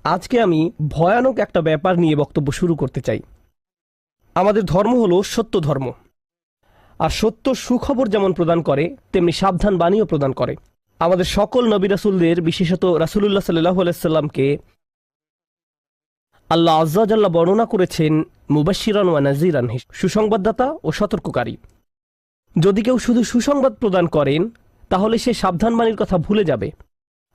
আজকে আমি ভয়ানক একটা ব্যাপার নিয়ে বক্তব্য শুরু করতে চাই। আমাদের ধর্ম হলো সত্য ধর্ম, আর সত্য সুখবর যেমন প্রদান করে তেমনি সাবধান বাণীও প্রদান করে। আমাদের সকল নবী রাসূলদের, বিশেষত রাসূলুল্লাহ সাল্লাল্লাহু আলাইহি সাল্লামকে আল্লাহ আজ্জা জাল্লা বর্ণনা করেছেন মুবাশশিরান ওয়া নাযিরান, সুসংবাদদাতা ও সতর্ককারী। যদি কেউ শুধু সুসংবাদ প্রদান করেন তাহলে সে সাবধান বাণীর কথা ভুলে যাবে,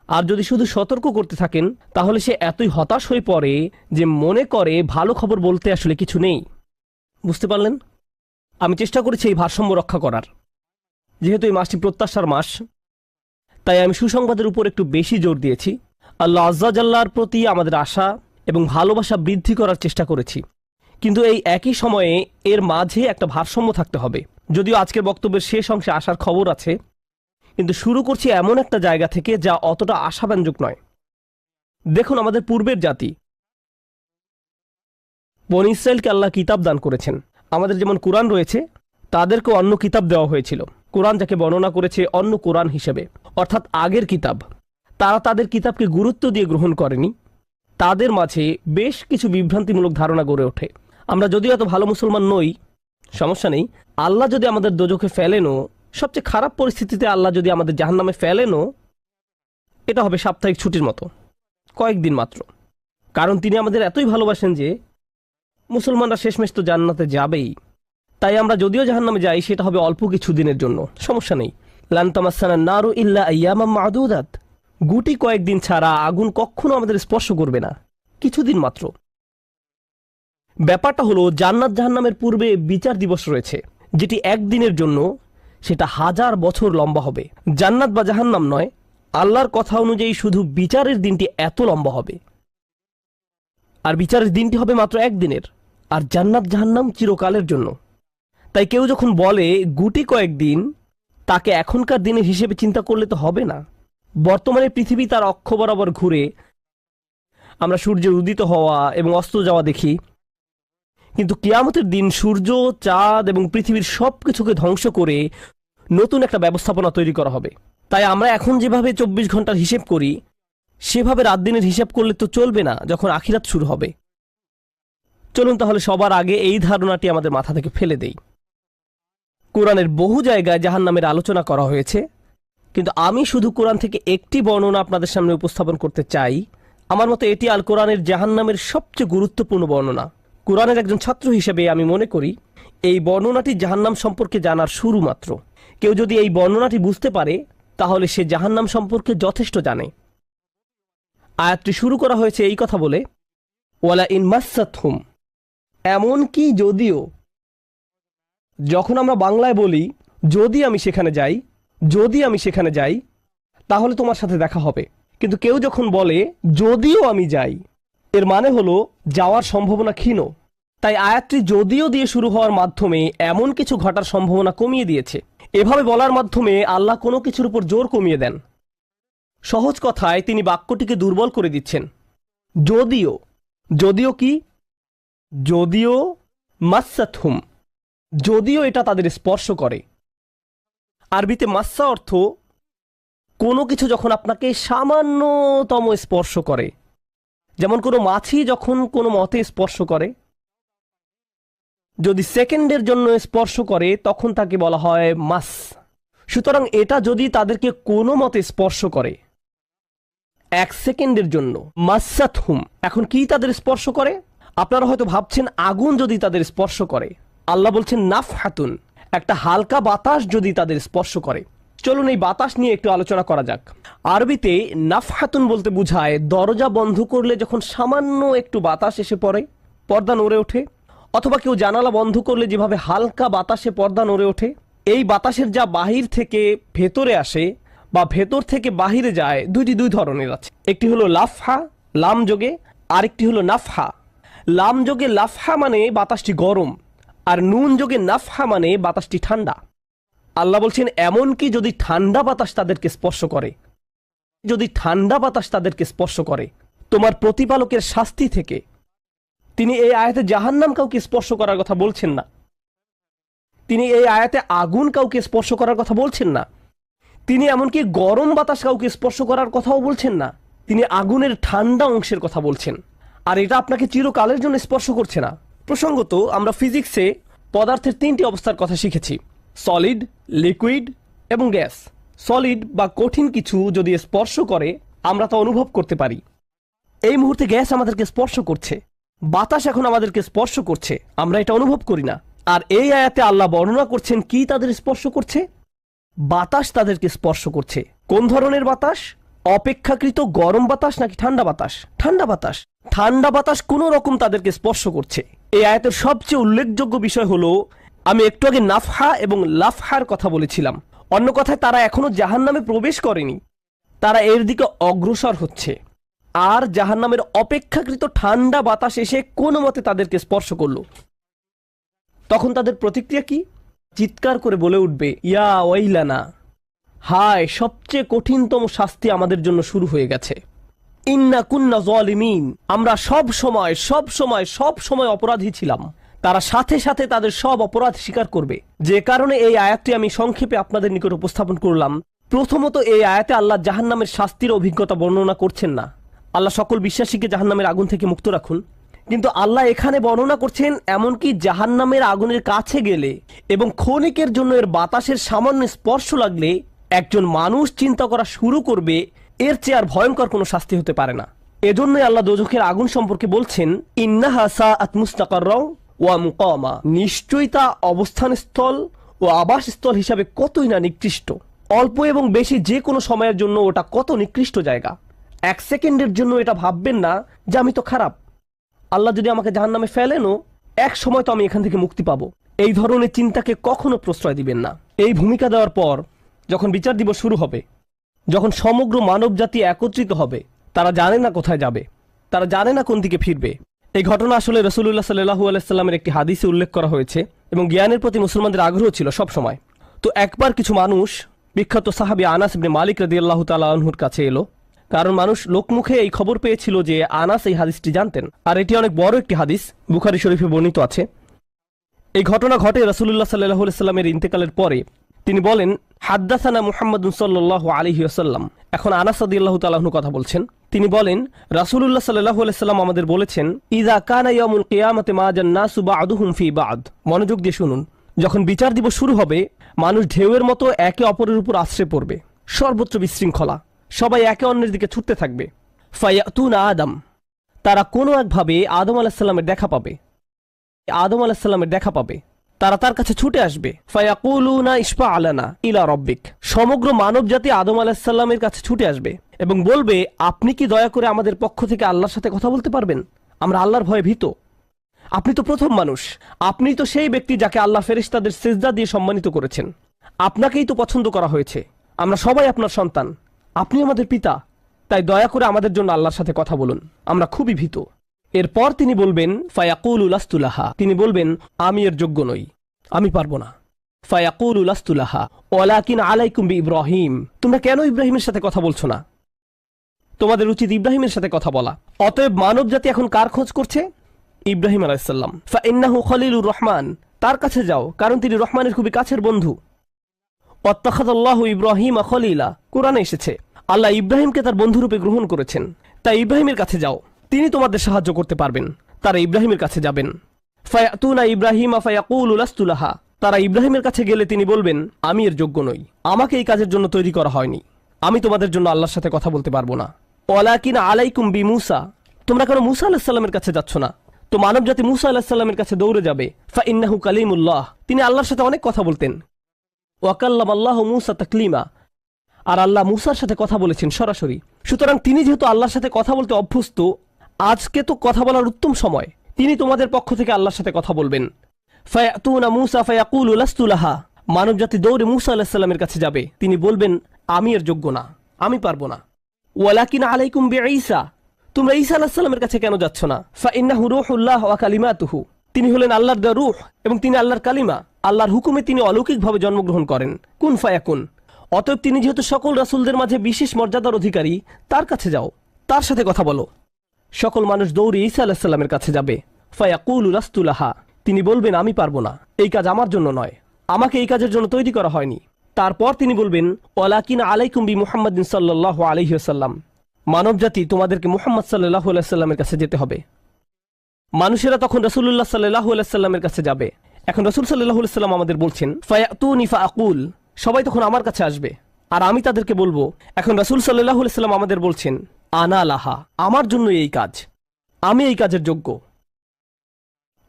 আর যদি শুধু সতর্ক করতে থাকেন তাহলে সে এতই হতাশ হয়ে পড়ে যে মনে করে ভালো খবর বলতে আসলে কিছু নেই। বুঝতে পারলেন? আমি চেষ্টা করেছি এই ভারসাম্য রক্ষা করার। যেহেতু এই মাসটি প্রত্যাশার মাস, তাই আমি সুসংবাদের উপর একটু বেশি জোর দিয়েছি। আল্লাহ আজ্জা জাল্লার প্রতি আমাদের আশা এবং ভালোবাসা বৃদ্ধি করার চেষ্টা করেছি, কিন্তু এই একই সময়ে এর মাঝে একটা ভারসাম্য থাকতে হবে। যদিও আজকের বক্তব্যের শেষ অংশে আসার খবর আছে, কিন্তু শুরু করছি এমন একটা জায়গা থেকে যা অতটা আশাব্যঞ্জক নয়। দেখুন, আমাদের পূর্বের জাতি বনী ইসরায়েলকে আল্লাহ কিতাব দান করেছেন। আমাদের যেমন কোরআন রয়েছে, তাদেরকেও অন্য কিতাব দেওয়া হয়েছিল। কোরআন যাকে বর্ণনা করেছে অন্য কোরআন হিসেবে, অর্থাৎ আগের কিতাব। তারা তাদের কিতাবকে গুরুত্ব দিয়ে গ্রহণ করেনি। তাদের মাঝে বেশ কিছু বিভ্রান্তিমূলক ধারণা গড়ে ওঠে। আমরা যদিও এত ভালো মুসলমান নই, সমস্যা নেই। আল্লাহ যদি আমাদের দোজখে ফেলেনও, সবচেয়ে খারাপ পরিস্থিতিতে আল্লাহ যদি আমাদের জাহান্নামে ফেলেনও, এটা হবে সাপ্তাহিক ছুটির মতো, কয়েকদিন মাত্র। কারণ তিনি আমাদের এতই ভালোবাসেন যে মুসলমানরা শেষমেশ তো জান্নাতে যাবেই। তাই আমরা যদিও জাহান্নামে যাই, সেটা হবে অল্প কিছু দিনের জন্য, সমস্যা নেই। লান তামাসসানা নারু ইল্লা আইয়ামাম মা'দুদাত, গুটি কয়েকদিন ছাড়া আগুন কখনো আমাদের স্পর্শ করবে না, কিছুদিন মাত্র। ব্যাপারটা হলো, জান্নাত জাহান্নামের পূর্বে বিচার দিবস রয়েছে, যেটি একদিনের জন্য, সেটা 1000 বছর লম্বা হবে। জান্নাত বা জাহান্নাম নয়, আল্লাহর কথা অনুযায়ী শুধু বিচারের দিনটি এত লম্বা হবে। আর বিচারের দিনটি হবে মাত্র একদিনের, আর জান্নাত জাহান্নাম চিরকালের জন্য। তাই কেউ যখন বলে গুটি কয়েকদিন, তাকে এখনকার দিনের হিসেবে চিন্তা করলে তো হবে না। বর্তমানে পৃথিবী তার অক্ষ বরাবর ঘুরে, আমরা সূর্যের উদিত হওয়া এবং অস্ত যাওয়া দেখি, কিন্তু কিয়ামতের দিন সূর্য, চাঁদ এবং পৃথিবীর সব কিছুকে ধ্বংস করে নতুন একটা ব্যবস্থাপনা তৈরি করা হবে। তাই আমরা এখন যেভাবে 24 ঘন্টার হিসেব করি, সেভাবে রাত দিনের হিসাব করলে তো চলবে না যখন আখিরাত শুরু হবে। চলুন তাহলে সবার আগে এই ধারণাটি আমাদের মাথা থেকে ফেলে দেই। কোরআনের বহু জায়গায় জাহান্নামের আলোচনা করা হয়েছে, কিন্তু আমি শুধু কোরআন থেকে একটি বর্ণনা আপনাদের সামনে উপস্থাপন করতে চাই। আমার মতে এটি আল কোরআনের জাহান্নামের সবচেয়ে গুরুত্বপূর্ণ বর্ণনা। কোরআনের একজন ছাত্র হিসেবে আমি মনে করি এই বর্ণনাটি জাহান্নাম সম্পর্কে জানার শুরু মাত্র। কেউ যদি এই বর্ণনাটি বুঝতে পারে, তাহলে সে জাহান্নাম সম্পর্কে যথেষ্ট জানে। আয়াতটি শুরু করা হয়েছে এই কথা বলে, ওয়ালা ইন মাসসাতহুম, এমনকি যদিও। যখন আমরা বাংলায় বলি যদি আমি সেখানে যাই, যদি আমি সেখানে যাই, তাহলে তোমার সাথে দেখা হবে। কিন্তু কেউ যখন বলে যদিও আমি যাই, এর মানে হলো যাওয়ার সম্ভাবনা ক্ষীণ। তাই আয়াতটি যদিও দিয়ে শুরু হওয়ার মাধ্যমে এমন কিছু ঘটার সম্ভাবনা কমিয়ে দিয়েছে। এভাবে বলার মাধ্যমে আল্লাহ কোনো কিছুর উপর জোর কমিয়ে দেন। সহজ কথায় তিনি বাক্যটিকে দুর্বল করে দিচ্ছেন। যদিও, যদিও কি? যদিও মাসসাতহুম, যদিও এটা তাদের স্পর্শ করে। আরবিতে মাসসা অর্থ কোনো কিছু যখন আপনাকে সামান্যতম স্পর্শ করে, যেমন কোনো মাছি যখন কোনো মতে স্পর্শ করে। যদি সেকেন্ডের জন্য স্পর্শ করে তখন তাকে বলা হয় মাস। সুতরাং এটা যদি তাদেরকে কোনো মতে স্পর্শ করে 1 সেকেন্ডের জন্য, মাসসাতহুম। এখন কি তাদের স্পর্শ করে? আপনারা হয়তো ভাবছেন আগুন যদি তাদের স্পর্শ করে। আল্লাহ বলছেন নাফহাতুন, একটা হালকা বাতাস যদি তাদের স্পর্শ করে। চলুন এই বাতাস নিয়ে একটু আলোচনা করা যাক। আরবিতে নাফহাতুন বলতে বোঝায় দরজা বন্ধ করলে যখন সামান্য একটু বাতাস এসে পড়ে, পর্দা নড়ে ওঠে, অথবা কেউ জানালা বন্ধ করলে যেভাবে হালকা বাতাসে পর্দা নড়ে ওঠে। এই বাতাসের যা বাহির থেকে ভেতরে আসে বা ভেতর থেকে বাহিরে যায়, দুই ধরনের আছে। একটি হলো লাফহা, লাম যোগে, আরেকটি হলো নাফহা। লাম যোগে লাফহা মানে বাতাসটি গরম, আর নুন যোগে নাফহা মানে বাতাসটি ঠান্ডা। আল্লাহ বলছেন এমনকি যদি ঠান্ডা বাতাস তাদেরকে স্পর্শ করে, যদি ঠান্ডা বাতাস তাদেরকে স্পর্শ করে তোমার প্রতিপালকের শাস্তি থেকে। তিনি এই আয়াতে জাহান্নাম কাউকে স্পর্শ করার কথা বলছেন না। তিনি এই আয়াতে আগুন কাউকে স্পর্শ করার কথা বলছেন না। তিনি এমনকি গরম বাতাস কাউকে স্পর্শ করার কথাও বলছেন না। তিনি আগুনের ঠান্ডা অংশের কথা বলছেন, আর এটা আপনাকে চিরকালের জন্য স্পর্শ করছে না। প্রসঙ্গত, আমরা ফিজিক্সে পদার্থের 3টি অবস্থার কথা শিখেছি: সলিড, লিকুইড এবং গ্যাস। সলিড বা কঠিন কিছু যদি স্পর্শ করে আমরা তা অনুভব করতে পারি। এই মুহূর্তে গ্যাস আমাদেরকে স্পর্শ করছে, বাতাস এখন আমাদেরকে স্পর্শ করছে, আমরা এটা অনুভব করি না। আর এই আয়াতে আল্লাহ বর্ণনা করছেন কি তাদের স্পর্শ করছে? বাতাস তাদেরকে স্পর্শ করছে। কোন ধরনের বাতাস? অপেক্ষাকৃত গরম বাতাস নাকি ঠান্ডা বাতাস? ঠান্ডা বাতাস। ঠান্ডা বাতাস কোন রকম তাদেরকে স্পর্শ করছে। এই আয়াতের সবচেয়ে উল্লেখযোগ্য বিষয় হলো, আমি একটু আগে নাফহা এবং লাফহার কথা বলেছিলাম। অন্য কথায়, তারা এখনো জাহান্নামে প্রবেশ করেনি, তারা এর দিকে অগ্রসর হচ্ছে। আর জাহান্নামের অপেক্ষাকৃত ঠান্ডা বাতাস এসে কোনো মতে তাদেরকে স্পর্শ করলো। তখন তাদের প্রতিক্রিয়া কি? চিৎকার করে বলে উঠবে, ইয়া ওয়াইলানা, হায়, সবচেয়ে কঠিনতম শাস্তি আমাদের জন্য শুরু হয়ে গেছে। ইন্না কুন্না যালিমিন, আমরা সব সময় অপরাধী ছিলাম। তারা সাথে সাথে তাদের সব অপরাধ স্বীকার করবে। যে কারণে এই আয়াতটি আমি সংক্ষেপে আপনাদের নিকট উপস্থাপন করলাম। প্রথমত, এই আয়াতে আল্লাহ জাহান্নামের শাস্তির অভিজ্ঞতা বর্ণনা করছেন না। আল্লাহ সকল বিশ্বাসীকে জাহান্নামের আগুন থেকে মুক্ত রাখুন। কিন্তু আল্লাহ এখানে বর্ণনা করছেন এমনকি জাহান্নামের আগুনের কাছে গেলে এবং ক্ষণিকের জন্য এর বাতাসের সামান্য স্পর্শ লাগলে একজন মানুষ চিন্তা করা শুরু করবে এর চেয়ে আর ভয়ঙ্কর কোনো শাস্তি হতে পারে না। এজন্যই আল্লাহ দোজখের আগুন সম্পর্কে বলছেন, ইন্নাহা সাআত মুস্তাকাররা ওয়া মুকামা, নিশ্চয়ই তা অবস্থানস্থল ও আবাসস্থল হিসাবে কতই না নিকৃষ্ট। অল্প এবং বেশি যে কোনো সময়ের জন্য ওটা কত নিকৃষ্ট জায়গা। 1 সেকেন্ডের জন্য এটা ভাববেন না যে আমি তো খারাপ, আল্লাহ যদি আমাকে জাহান্নামে ফেলেনও এক সময় তো আমি এখান থেকে মুক্তি পাবো। এই ধরনের চিন্তাকে কখনো প্রশ্রয় দিবেন না। এই ভূমিকা দেওয়ার পর যখন বিচার দিবস শুরু হবে, যখন সমগ্র মানব জাতি একত্রিত হবে, তারা জানে না কোথায় যাবে, তারা জানে না কোন দিকে ফিরবে। এই ঘটনা আসলে রাসূলুল্লাহ সাল্লাল্লাহু আলাইহি সাল্লামের একটি হাদিসে উল্লেখ করা হয়েছে এবং জ্ঞানের প্রতি মুসলমানদের আগ্রহ ছিল সব সময়। তো একবার কিছু মানুষ বিখ্যাত সাহাবী আনাস ইবনে মালিক রাদিয়াল্লাহু তাআলা আনহুর কাছে এলো, কারণ মানুষ লোকমুখে এই খবর পেয়েছিল যে আনাস এই হাদিসটি জানতেন, আর এটি অনেক বড় একটি হাদিস, বুখারী শরীফে বর্ণিত আছে। এই ঘটনা ঘটে রাসূলুল্লাহ সাল্লাল্লাহু আলাইহি সাল্লামের ইন্তেকালের পরে। তিনি বলেন, হাদ্দাসানা মুহাম্মাদুন সাল্লাল্লাহু আলাইহি ওয়াসাল্লাম। এখন আনাস রাদিয়াল্লাহু তাআলা আনহু কথা বলছেন। তিনি বলেন, রাসূলুল্লাহ সাল্লাল্লাহু আলাইহি সাল্লাম আমাদের বলেছেন, ইযা কানা ইয়াউমুল কিয়ামাতি মা জান্নাসু বা'দুহুম ফি বা'দ। মনোযোগ দিয়ে শুনুন। যখন বিচার দিবস শুরু হবে, মানুষ ঢেউয়ের মতো একে অপরের উপর আশ্রয় পড়বে, সর্বত্র বিশৃঙ্খলা, সবাই একে অন্যের দিকে ছুটতে থাকবে। ফায়াতুনা আদম, তারা কোনো একভাবে আদম আলাইহিস সালামের দেখা পাবে, তারা তার কাছে ছুটে আসবে। ফায়াকুলুনা ইশফা আলানা ইলা রাব্বিক, সমগ্র মানব জাতি আদম আলাইহিস সালামের কাছে ছুটে আসবে এবং বলবে, আপনি কি দয়া করে আমাদের পক্ষ থেকে আল্লাহর সাথে কথা বলতে পারবেন? আমরা আল্লাহর ভয়ে ভীত। আপনি তো প্রথম মানুষ, আপনি তো সেই ব্যক্তি যাকে আল্লাহ ফেরেশতাদের সিজদা দিয়ে সম্মানিত করেছেন, আপনাকেই তো পছন্দ করা হয়েছে, আমরা সবাই আপনার সন্তান, আপনি আমাদের পিতা, তাই দয়া করে আমাদের জন্য আল্লাহর সাথে কথা বলুন, আমরা খুবই ভীত। এরপর তিনি বলবেন, ফায়াকুলু লাস্তু লাহা, তিনি বলবেন, আমি এর যোগ্য নই, আমি পারবো না। ফায়াকুলু লাস্তু লাহা ওয়ালাকিন আলাইকুম বিইব্রাহিম, তোমরা কেন ইব্রাহিমের সাথে কথা বলছো না? তোমাদের উচিত ইব্রাহিমের সাথে কথা বলা। অতএব মানব জাতি এখন কার খোঁজ করছে? ইব্রাহিম আলাইহিস সালাম। ফাইন্নাহু খলিলুর রহমান, তার কাছে যাও, কারণ তিনি রহমানের খুবই কাছের বন্ধু। ওয়াত্তাখাযাল্লাহু ইব্রাহিমা খলিলা, কোরআনে এসেছে আল্লাহ ইব্রাহিমকে তার বন্ধুরূপে গ্রহণ করেছেন। তাই ইব্রাহিমের কাছে যাও, তিনি তোমাদের সাহায্য করতে পারবেন। তারা ইব্রাহিমের কাছে যাবেন। ফায়াতুনা ইব্রাহিমা ফায়াকুলু লাস্তু লাহা, তারা ইব্রাহিমের কাছে গেলে তিনি বলবেন, আমি এর যোগ্য নই, আমাকে এই কাজের জন্য তৈরি করা হয়নি, আমি তোমাদের জন্য আল্লাহর সাথে কথা বলতে পারবো না। ওয়ালাকিন আলাইকুম বিমূসা, তোমরা কেন মূসা আলাইহিস সালামের কাছে যাচ্ছ না? তো মানব জাতি মূসা আলাইহিস সালামের কাছে দৌড়ে যাবে। ফাইন্নাহু কালিমুল্লাহ, তিনি আল্লাহর সাথে অনেক কথা বলতেন। ওয়া কাল্লামাল্লাহু মূসা তাকলিমা, আর আল্লাহ মূসার সাথে কথা বলেছেন সরাসরি। সুতরাং তিনি যেহেতু আল্লাহর সাথে কথা বলতে অভ্যস্ত, আজকে তো কথা বলার উত্তম সময়, তিনি তোমাদের পক্ষ থেকে আল্লাহর সাথে কথা বলবেন। ফায়াতুনা মূসা ফায়াকুলু লাস্তু লাহা, মানব জাতি দৌড়ে মূসা আলাইহিস সালামের কাছে যাবে, তিনি বলবেন, আমি এর যোগ্য না, আমি পারবো না। ওয়ালাকিন আলাইকুম বিঈসা, তোমরা ঈসা আলাইহিস সালামের কাছে কেন যাচ্ছ না? ফাইন্নাহু রূহুল্লাহ ওয়া কালিমাতুহু, তিনি হলেন আল্লাহর দেওয়া রূহ এবং তিনি আল্লাহর কালিমা, আল্লাহর হুকুমে তিনি অলৌকিকভাবে জন্মগ্রহণ করেন। কুন ফায়াকুন, অতএব তিনি যেহেতু সকল রাসূলদের মাঝে বিশেষ মর্যাদার অধিকারী, তার কাছে যাও, তার সাথে কথা বলো। সকল মানুষ দৌড়ে ঈসা আলাইহিস সালামের কাছে যাবে। ফায়াকুলু লাস্তু লাহা, তিনি বলবেন, আমি পারবো না, এই কাজ আমার জন্য নয়, আমাকে এই কাজের জন্য তৈরি করা হয়নি। তারপর তিনি বলবেন, ওয়ালাকিন আলাইকুম বি মুহাম্মাদিন সাল্লাল্লাহু আলাইহি ওয়াসাল্লাম, মানবজাতি তোমাদেরকে মুহাম্মদ সাল্লাল্লাহু আলাইহি সাল্লামের কাছে যেতে হবে। মানুষেরা তখন রাসূলুল্লাহ সাল্লাল্লাহু আলাইহি সাল্লামের কাছে যাবে। এখন রাসূল সাল্লাল্লাহু আলাইহি সাল্লাম আমাদের বলছেন, ফায়াতুনি ফাআকুল, সবাই তখন আমার কাছে আসবে আর আমি তাদেরকে বলবো। এখন রাসূল সাল্লাল্লাহু আলাইহি সাল্লাম আমাদের বলছেন, আনা লাহা, আমার জন্য এই কাজ, আমি এই কাজের যোগ্য।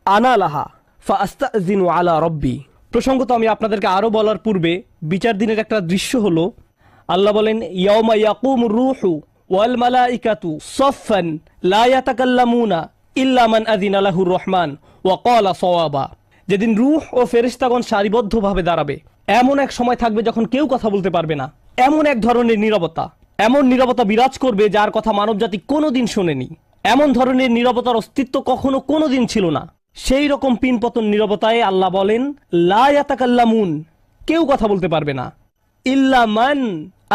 আনা লাহা ফাআস্তাযিনু আলা রব্বি। প্রসঙ্গত আমি আপনাদেরকে আরো বলার পূর্বে বিচার দিনের একটা দৃশ্য হলো, আল্লাহ বলেন, ইয়াউমা ইয়াকুমুর রূহু ওয়াল মালাইকাতু সাফফান লা ইয়াতাকাল্লামুনা ইল্লা মান আযিনা লাহুর রহমান ওয়া ক্বালা সাওয়াবা। যেদিন রূহ ও ফেরেশতাগণ সারিবদ্ধভাবে দাঁড়াবে, এমন এক সময় থাকবে যখন কেউ কথা বলতে পারবে না। এমন এক ধরনের নীরবতা, এমন নীরবতা বিরাজ করবে যার কথা মানবজাতি কোনোদিন শোনেনি। এমন ধরনের নীরবতার অস্তিত্ব কখনো কোনোদিন ছিল না। সেই রকম পিনপতন নীরবতায় আল্লাহ বলেন, লা ইয়াতাকাল্লামুন, কেউ কথা বলতে পারবে না, ইল্লা মান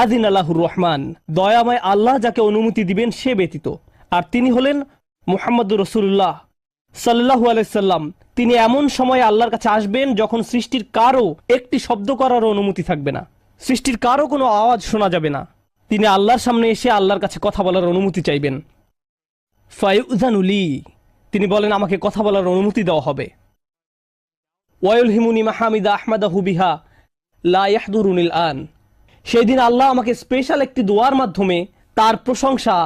আযিনা লাহুর রহমান, দয়াময় আল্লাহ যাকে অনুমতি দিবেন সে ব্যতীত। আর তিনি হলেন মুহাম্মদুর রাসূলুল্লাহ সাল্লাল্লাহু আলাইহি সাল্লাম। তিনি এমন সময় আল্লাহর কাছে আসবেন যখন সৃষ্টির কারো একটি শব্দ করার অনুমতি থাকবে না, সৃষ্টির কারো কোনো আওয়াজ শোনা যাবে না। তিনি আল্লাহর সামনে এসে আল্লাহর কাছে কথা বলার অনুমতি চাইবেন। ফায়ুযানু লি, তিনি বলেন আমাকে কথা বলার অনুমতি দেওয়া হবে। ওয়ায়ুলহিমুনি মাহামিদা আহমাদাহু বিহা লা ইয়াহদুরুনিল আন, সেই দিন আল্লাহ আমাকে স্পেশাল একটি দোয়ার মাধ্যমে তার প্রশংসা,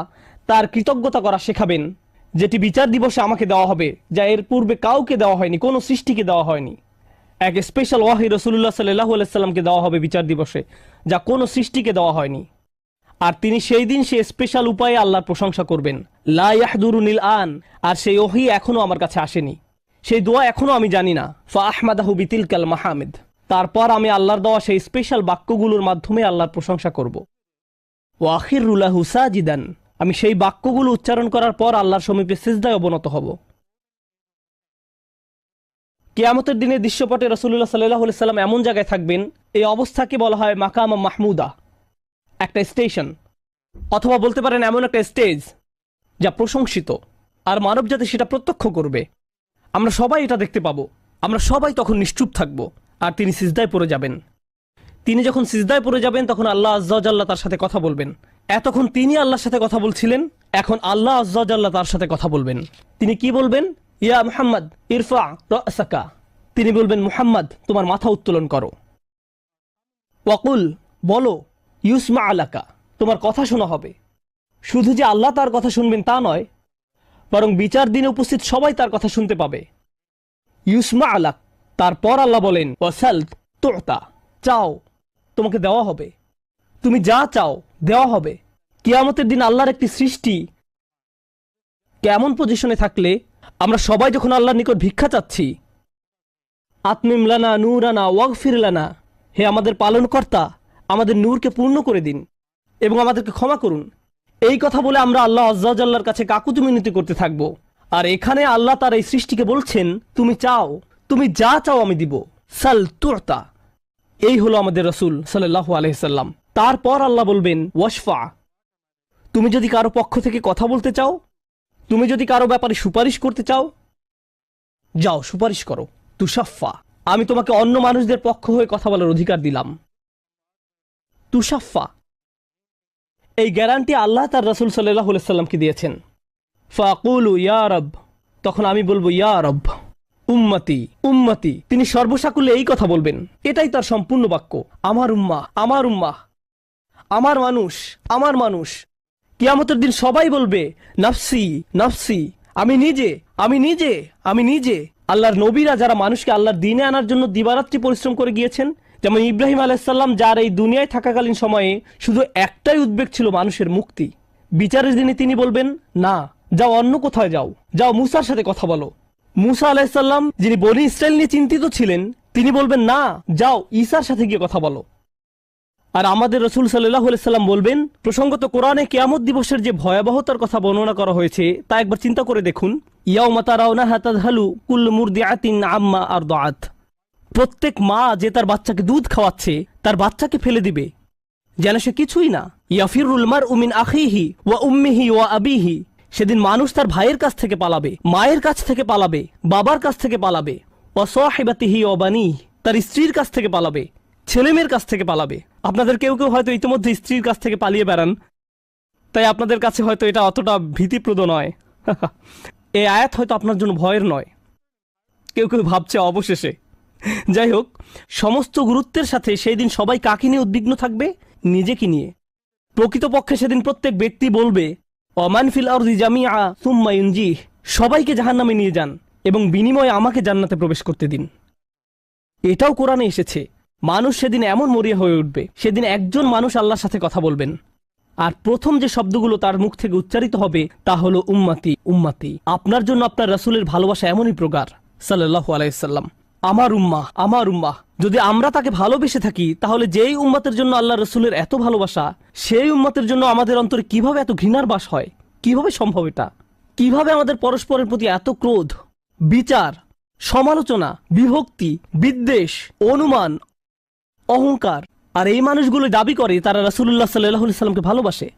তার কৃতজ্ঞতা করা শেখাবেন, যেটি বিচার দিবসে আমাকে দেওয়া হবে, যা এর পূর্বে কাউকে দেওয়া হয়নি, কোনো সৃষ্টিকে দেওয়া হয়নি। এক স্পেশাল ওয়াহি রাসূলুল্লাহ সাল্লাল্লাহু আলাইহি সাল্লামকে দেওয়া হবে বিচার দিবসে, যা কোনো সৃষ্টিকে দেওয়া হয়নি। আর তিনি সেই দিন সে স্পেশাল উপায়ে আল্লাহর প্রশংসা করবেন, লা ইয়াহদুরুনিল আন, আর সেই ওহী এখনো আমার কাছে আসেনি, সেই দোয়া এখনো আমি জানি না। ফা আহমাদাহু বিতিলকাল মাহামিদ, তারপর আমি আল্লাহর দেওয়া সেই স্পেশাল বাক্যগুলোর মাধ্যমে আল্লাহর প্রশংসা করব। ওয়া আখিরু লাহু সাজিদান, আমি সেই বাক্যগুলো উচ্চারণ করার পর আল্লাহর সমীপে সিজদায় অবনত হব। কিয়ামতের দিনের দৃশ্যপটে রাসূলুল্লাহ সাল্লাল্লাহু আলাইহি সাল্লাম এমন জায়গায় থাকবেন, এই অবস্থাকে বলা হয় মাকাম মাহমুদা, একটা স্টেশন, অথবা বলতে পারেন এমন একটা স্টেজ যা প্রশংসিত, আর মানবজাতি সেটা প্রত্যক্ষ করবে। আমরা সবাই এটা দেখতে পাবো। আমরা সবাই তখন নিশ্চুপ থাকব, আর তিনি সিজদায় পড়ে যাবেন। তিনি যখন সিজদায় পড়ে যাবেন তখন আল্লাহ আযজা ওয়া জাল্লা তার সাথে কথা বলবেন। এতক্ষণ তিনি আল্লাহর সাথে কথা বলছিলেন, এখন আল্লাহ আযজা ওয়া জাল্লা তার সাথে কথা বলবেন। তিনি কি বলবেন? ইয়া মুহাম্মদ ইরফা রাসাকা, তিনি বলবেন, মুহাম্মদ তোমার মাথা উত্তোলন করো। ওয়াকুল, বলো, ইউসমা আলাকা, তোমার কথা শোনা হবে। শুধু যে আল্লাহ তার কথা শুনবেন তা নয়, বরং বিচার দিনে উপস্থিত সবাই তার কথা শুনতে পাবে। ইউসমা আলাক, তারপর আল্লাহ বলেন, ওয়াসাল তুতা, চাও তোমাকে দেওয়া হবে, তুমি যা চাও দেওয়া হবে। কিয়ামতের দিন আল্লাহর একটি সৃষ্টি কেমন পজিশনে থাকলে আমরা সবাই যখন আল্লাহর নিকট ভিক্ষা চাচ্ছি, আতমিম লানা নূরানা ওয়াগফির লানা, হে আমাদের পালনকর্তা, আমাদের নূরকে পূর্ণ করে দিন এবং আমাদেরকে ক্ষমা করুন, এই কথা বলে আমরা আল্লাহ আযজা ওয়া জাল্লার কাছে কাকুতি মিনতি করতে থাকব। আর এখানে আল্লাহ তার এই সৃষ্টিকে বলছেন, তুমি চাও, তুমি যা চাও আমি দিব, সাল তুতা। এই হলো আমাদের রাসূল সাল্লাল্লাহু আলাইহি সাল্লাম। তারপর আল্লাহ বলবেন, ওয়াশফা, তুমি যদি কারো পক্ষ থেকে কথা বলতে চাও, তুমি যদি কারো ব্যাপারে সুপারিশ করতে চাও, যাও সুপারিশ করো। তুশাফা, আমি তোমাকে অন্য মানুষদের পক্ষ হয়ে কথা বলার অধিকার দিলাম। তুশাফা, এই গ্যারান্টি আল্লাহ তার রাসূল সাল্লাল্লাহু আলাইহি সাল্লামকে দিয়েছেন। ফাকুলু ইয়া রব, তখন আমি বলবো, ইয়া রব, উম্মতি উম্মতি, তিনি সর্বসাকুল্যে এই কথা বলবেন, এটাই তার সম্পূর্ণ বাক্য, আমার উম্মাহ, আমার উম্মাহ, আমার মানুষ, আমার মানুষ। কিয়ামতের দিন সবাই বলবে, নাফসি নাফসি, আমি নিজে, আমি নিজে, আমি নিজে। আল্লাহর নবীরা যারা মানুষকে আল্লাহর দ্বীনে আনার জন্য দিবারাত্রি পরিশ্রম করে গিয়েছেন, যেমন ইব্রাহিম আলাইহিস সালাম, যার এই দুনিয়ায় থাকাকালীন সময়ে শুধু একটাই উদ্বেগ ছিল মানুষের মুক্তি, বিচারের দিনে তিনি বলবেন, না, যাও অন্য কোথায় যাও, যাও মুসার সাথে কথা বলো। মুসা আলাইহিস সালাম, যিনি বনি ইসরাইল নিয়ে চিন্তিত ছিলেন, তিনি বলবেন, না, যাও ঈসার সাথে গিয়ে কথা বলো। আর আমাদের রাসূল সাল্লাল্লাহু আলাইহি সাল্লাম বলবেন, প্রসঙ্গত কোরআনে কিয়ামত দিবসের যে ভয়াবহতার কথা বর্ণনা করা হয়েছে তা একবার চিন্তা করে দেখুন। ইয়াউমা তারাউনাহা তাযহালু কুল্লু মুরদিআতিন আম্মা আরদাআত, প্রত্যেক মা যে তার বাচ্চাকে দুধ খাওয়াচ্ছে তার বাচ্চাকে ফেলে দিবে যেন সে কিছুই না। ইয়াফিরুল মারউ মিন আখিহি ওয়া উম্মিহি ওয়া আবিহি, সেদিন মানুষ তার ভাইয়ের কাছ থেকে পালাবে, মায়ের কাছ থেকে পালাবে, বাবার কাছ থেকে পালাবে। ওয়া সাহিবাতিহি ওয়া বানিহি, তার স্ত্রীর কাছ থেকে পালাবে, ছেলেমেয়ের কাছ থেকে পালাবে। আপনাদের কেউ কেউ হয়তো ইতিমধ্যে স্ত্রীর কাছ থেকে পালিয়ে বেড়ান, তাই আপনাদের কাছে হয়তো এটা অতটা ভীতিপ্রদ নয়। এই আয়াত হয়তো আপনার জন্য ভয়ের নয়, কেউ কেউ ভাবছে অবশেষে। যাই হোক, সমস্ত গুরুত্বের সাথে সেই দিন সবাই কাকে নিয়ে উদ্বিগ্ন থাকবে? নিজেকে নিয়ে। প্রকৃতপক্ষে সেদিন প্রত্যেক ব্যক্তি বলবে, ওমান ফিল আরদি জামিআ সুম্মা ইউনজিহ, সবাইকে জাহান্নামে নিয়ে যান এবং বিনিময়ে আমাকে জান্নাতে প্রবেশ করতে দিন। এটাও কোরআনে এসেছে। মানুষ সেদিন এমন মরিয়া হয়ে উঠবে, সেদিন একজন মানুষ আল্লাহর সাথে কথা বলবেন, আর প্রথম যে শব্দগুলো তার মুখ থেকে উচ্চারিত হবে তা হলো উম্মতি উম্মতি। আপনার জন্য আপনার রাসূলের ভালোবাসা এমনই প্রগাঢ় সাল্লাল্লাহু আলাইহি সাল্লাম। আমার উম্মাহ, আমার উম্মাহ। যদি আমরা তাকে ভালোবেসে থাকি, তাহলে যেই উম্মতের জন্য আল্লাহ রাসূলের এত ভালোবাসা, সেই উম্মতের জন্য আমাদের অন্তরে কিভাবে এত ঘৃণার বাস হয়? কিভাবে সম্ভব এটা? কিভাবে আমাদের পরস্পরের প্রতি এত ক্রোধ, বিচার, সমালোচনা, বিভক্তি, বিদ্বেষ, অনুমান, অহংকার? আর এই মানুষগুলো দাবি করে তারা রাসূলুল্লাহ সাল্লাল্লাহু আলাইহি সাল্লামকে ভালোবাসে।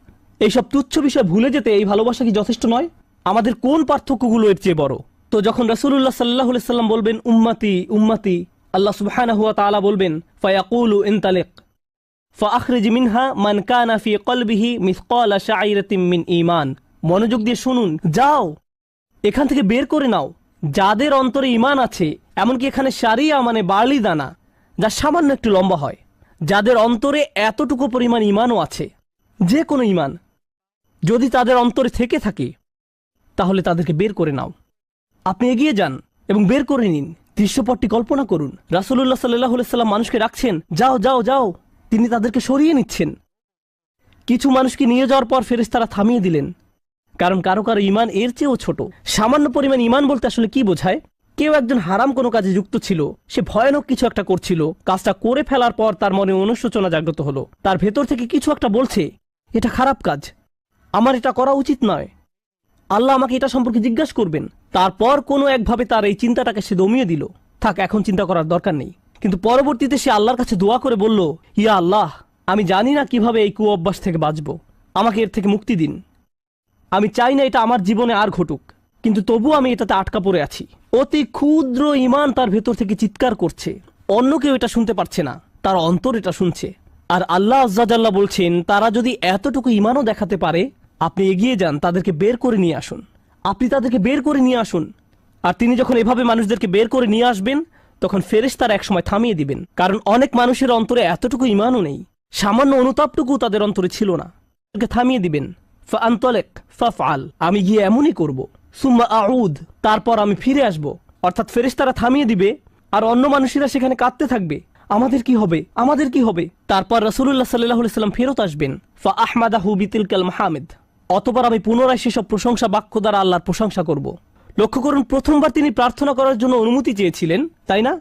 এইসব তুচ্ছ বিষয় ভুলে যেতে এই ভালোবাসা কি যথেষ্ট নয়? আমাদের কোন পার্থক্যগুলো এর চেয়ে বড়? তো যখন রাসূলুল্লাহ সাল্লাল্লাহু আলাইহি সাল্লাম বলবেন উম্মতি উম্মতি, আল্লাহ সুবহানাহু ওয়া তাআলা বলবেন ফায়াকুলু ইনতালিক ফাআখরিজ মিনহা মান কানা ফি কলবিহি মিসকালা শাইরাতিন মিন ঈমান। মনোযোগ দিয়ে শুনুন, যাও এখান থেকে বের করে নাও যাদের অন্তরে ঈমান আছে, এমনকি এখানে শারিয়া মানে বার্লি দানা, যা সামান্য একটু লম্বা হয়, যাদের অন্তরে এতটুকু পরিমাণ ঈমানও আছে, যে কোনো ঈমান যদি তাদের অন্তরে থেকে থাকে, তাহলে তাদেরকে বের করে নাও। আপনি এগিয়ে যান এবং বের করে নিন। দৃশ্যপটটি কল্পনা করুন, রাসূলুল্লাহ সাল্লাল্লাহু আলাইহি সাল্লাম মানুষকে রাখছেন, যাও যাও যাও, তিনি তাদেরকে সরিয়ে নিচ্ছেন। কিছু মানুষকে নিয়ে যাওয়ার পর ফেরেশতারা থামিয়ে দিলেন, কারণ কারো কারো ঈমান এর চেয়েও ছোট। সামান্য পরিমাণ ঈমান বলতে আসলে কি বোঝায়? কেউ একজন হারাম কোনো কাজে যুক্ত ছিল, সে ভয়ানক কিছু একটা করছিল, কাজটা করে ফেলার পর তার মনে অনুশোচনা জাগ্রত হলো, তার ভেতর থেকে কিছু একটা বলছে, এটা খারাপ কাজ, আমার এটা করা উচিত নয়, আল্লাহ আমাকে এটা সম্পর্কে জিজ্ঞাসা করবেন। তারপর কোনো একভাবে তার এই চিন্তাটাকে সে দমিয়ে দিল, থাক এখন চিন্তা করার দরকার নেই। কিন্তু পরবর্তীতে সে আল্লাহর কাছে দোয়া করে বলল, ইয়া আল্লাহ, আমি জানি না কিভাবে এই কুঅভ্যাস থেকে বাঁচব, আমাকে এর থেকে মুক্তি দিন। আমি চাই না এটা আমার জীবনে আর ঘটুক, কিন্তু তবু আমি এটাতে আটকা পড়ে আছি। অতি ক্ষুদ্র ঈমান তার ভেতর থেকে চিৎকার করছে, অন্য কেউ এটা শুনতে পারছে না, তার অন্তর এটা শুনছে। আর আল্লাহ আজ্জা জাল্লা বলছেন, তারা যদি এতটুকু ঈমানও দেখাতে পারে, আপনি এগিয়ে যান, তাদেরকে বের করে নিয়ে আসুন। আপনি তাদেরকে বের করে নিয়ে আসুন। আর তিনি যখন এভাবে মানুষদেরকে বের করে নিয়ে আসবেন, তখন ফেরেশতারা একসময় থামিয়ে দিবেন, কারণ অনেক মানুষের অন্তরে এতটুকু ঈমানও নেই, সামান্য অনুতাপটুকু তাদের অন্তরে ছিল না। থামিয়ে দিবেন, ফাআনতালিক ফাফআল, আমি গিয়ে এমনই করব, সুম্মা আউদ, তারপর আমি ফিরে আসব। অর্থাৎ ফেরেশতারা থামিয়ে দিবে, আর অন্য মানুষেরা সেখানে কাঁদতে থাকবে, আমাদের কি হবে, আমাদের কি হবে। তারপর রাসূলুল্লাহ সাল্লাল্লাহু আলাইহি সাল্লাম ফেরত আসবেন, ফাআহমাদাহু বিতিলকাল মাহামিদ, অতঃপর আমি পুনরায় সেসব প্রশংসা বাক্য দ্বারা আল্লাহর প্রশংসা করব। লক্ষ্য করুন, প্রথমবার তিনি প্রার্থনা করার জন্য অনুমতি চেয়েছিলেন, তাই না?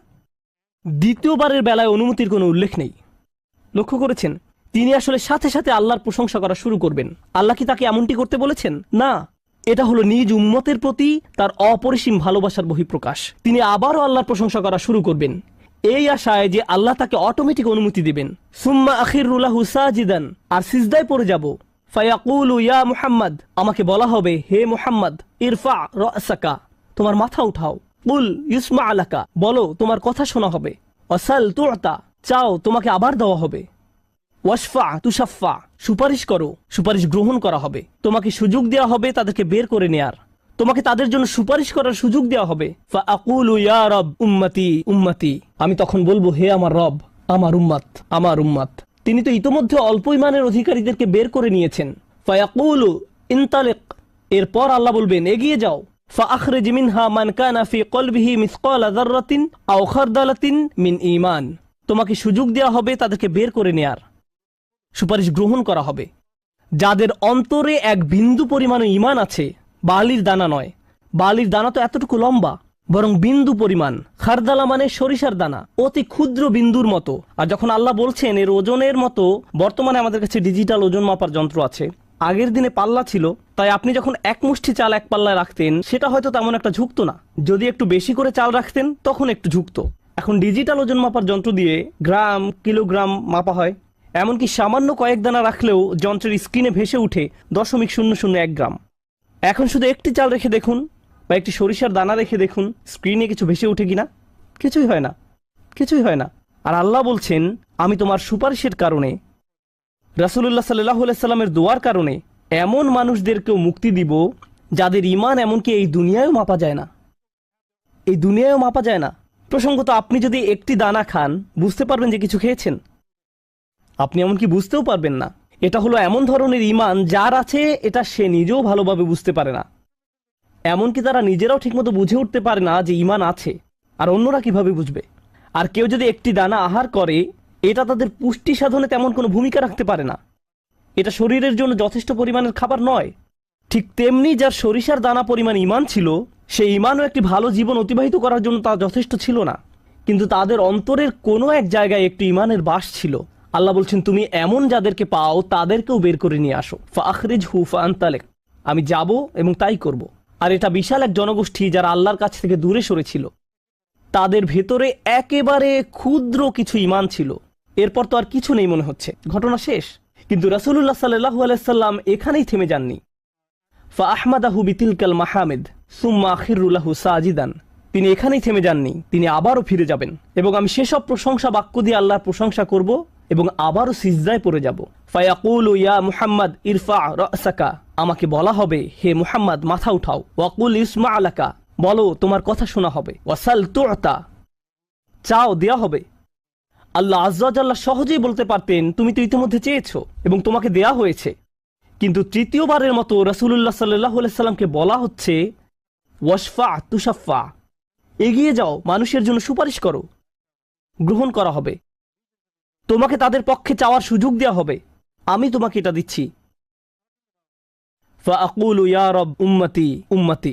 দ্বিতীয়বারের বেলায় অনুমতির কোনো উল্লেখ নেই। লক্ষ্য করেছেন, তিনি আসলে সাথে সাথে আল্লাহর প্রশংসা করা শুরু করবেন। আল্লাহ কি তাকে এমনটি করতে বলেছেন? না, এটা হলো নিজ উম্মতের প্রতি তার অপরিসীম ভালোবাসার বহিঃপ্রকাশ। তিনি আবারও আল্লাহর প্রশংসা করা শুরু করবেন, এই আশায় যে আল্লাহ তাকে অটোমেটিক অনুমতি দিবেন। সুম্মা আখিরু লাহু সাজিদান, আর সিজদায় পড়ে যাব। ফায়াকুলু ইয়া মুহাম্মদ, আমাকে বলা হবে, হে মুহাম্মদ, ইরফা রাসাকা, তোমার মাথা উঠাও। কুল ইউসমা লাকা, বলো তোমার কথা শোনা হবে। ওয়াসাল তুতা, চাও তোমাকে আবার দেওয়া হবে। ওয়াশফা তুশাফা, সুপারিশ করো, সুপারিশ গ্রহণ করা হবে। তোমাকে সুযোগ দেওয়া হবে তাদেরকে বের করে নেয়ার, তোমাকে তাদের জন্য সুপারিশ করার সুযোগ দেওয়া হবে। ফাআকুলু ইয়া রব উম্মতি উম্মতি, আমি তখন বলবো, হে আমার রব, আমার উম্মত, আমার উম্মত। তিনি তো ইতোমধ্যে অল্প ঈমানের অধিকারীদেরকে বের করে নিয়েছেন। ফায়াকুলু ইনতালিক, এরপর আল্লাহ বলবেন, এগিয়ে যাও। ফাআখরিজ মিনহা মান কানা ফি কলবিহি মিসকালা যাররাতিন আও খারদালাতিন মিন ঈমান, তোমাকে সুযোগ দেওয়া হবে তাদেরকে বের করে নেয়ার, সুপারিশ গ্রহণ করা হবে। যাদের অন্তরে এক বিন্দু পরিমাণ ঈমান আছে, বালির দানা নয়, বালির দানা তো এতটুকু লম্বা, বরং বিন্দু পরিমাণ। খারদালা মানে সরিষার দানা, অতি ক্ষুদ্র বিন্দুর মতো। আর যখন আল্লাহ বলছেন এর ওজনের মতো, বর্তমানে আমাদের কাছে ডিজিটাল ওজন মাপার যন্ত্র আছে, আগের দিনে পাল্লা ছিল, তাই আপনি যখন এক মুষ্টি চাল এক পাল্লায় রাখতেন, সেটা হয়তো তেমন একটা ঝুঁকতো না। যদি একটু বেশি করে চাল রাখতেন, তখন একটু ঝুঁকতো। এখন ডিজিটাল ওজন মাপার যন্ত্র দিয়ে গ্রাম, কিলোগ্রাম মাপা হয়। এমনকি সামান্য কয়েক দানা রাখলেও যন্ত্রের স্ক্রিনে ভেসে উঠে 0.001 গ্রাম। এখন শুধু একটি চাল রেখে দেখুন, বা একটি সরিষার দানা রেখে দেখুন, স্ক্রিনে কিছু ভেসে উঠে কিনা? কিছুই হয় না, কিছুই হয় না। আর আল্লাহ বলছেন, আমি তোমার সুপারিশের কারণে, রাসূলুল্লাহ সাল্লাল্লাহু আলাইহি সাল্লামের দোয়ার কারণে এমন মানুষদেরকেও মুক্তি দিব যাদের ঈমান এমনকি এই দুনিয়ায়ও মাপা যায় না, এই দুনিয়ায়ও মাপা যায় না। প্রসঙ্গত আপনি যদি একটি দানা খান বুঝতে পারবেন যে কিছু খেয়েছেন? আপনি এমনকি বুঝতেও পারবেন না। এটা হলো এমন ধরনের ঈমান যার আছে এটা সে নিজেও ভালোভাবে বুঝতে পারে না, এমনকি তারা নিজেরাও ঠিকমতো বুঝে উঠতে পারে না যে ঈমান আছে, আর অন্যরা কিভাবে বুঝবে? আর কেউ যদি একটি দানা আহার করে এটা তাদের পুষ্টি সাধনে তেমন কোনো ভূমিকা রাখতে পারে না, এটা শরীরের জন্য যথেষ্ট পরিমাণের খাবার নয়। ঠিক তেমনি যার সরিষার দানা পরিমাণ ঈমান ছিল, সেই ঈমানও একটি ভালো জীবন অতিবাহিত করার জন্য তা যথেষ্ট ছিল না, কিন্তু তাদের অন্তরের কোনো এক জায়গায় একটি ঈমানের বাস ছিল। আল্লাহ বলছেন, তুমি এমন যাদেরকে পাও তাদেরকেও বের করে নিয়ে আসো। ফাখরিজহু ফাআনতালিক, আমি যাব এবং তাই করব। আর এটা বিশাল এক জনগোষ্ঠী যারা আল্লাহর কাছ থেকে দূরে সরেছিল, তাদের ভেতরে একেবারে ক্ষুদ্র কিছু ঈমান ছিল। এরপর তো আর কিছু নেই মনে হচ্ছে, ঘটনা শেষ। কিন্তু রাসূলুল্লাহ সাল্লাল্লাহু আলাইহি সাল্লাম এখানেই থেমে যাননি। ফাআহমাদাহু বিতিলকাল মাহামিদ সুম্মা আখিরু লাহু সাজিদান, তিনি এখানেই থেমে যাননি, তিনি আবারও ফিরে যাবেন এবং আমি সেসব প্রশংসা বাক্য দিয়ে আল্লাহর প্রশংসা করব এবং আবারও সিজদায় পড়ে যাব। ফায়াকুলু ইয়া মুহাম্মদ ইরফা রাসাকা, আমাকে বলা হবে হে মুহাম্মদ মাথা উঠাও। ওয়াকুল ইসমা আলাকা, বলো তোমার কথা শোনা হবে। ওয়াসাল তুতা, চাও দেয়া হবে। আল্লাহ আজ্জা ওয়া জাল্লা সহজেই বলতে পারতেন তুমি তো ইতিমধ্যে চেয়েছো এবং তোমাকে দেয়া হয়েছে, কিন্তু তৃতীয়বারের মতো রাসূলুল্লাহ সাল্লাল্লাহু আলাইহি সাল্লামকে বলা হচ্ছে ওয়াশফা তুশাফা, এগিয়ে যাও, মানুষের জন্য সুপারিশ করো, গ্রহণ করা হবে, তোমাকে তাদের পক্ষে চাওয়ার সুযোগ দেওয়া হবে, আমি তোমাকে এটা দিচ্ছি। ফাআকুলু ইয়া রব উম্মতি উম্মতি,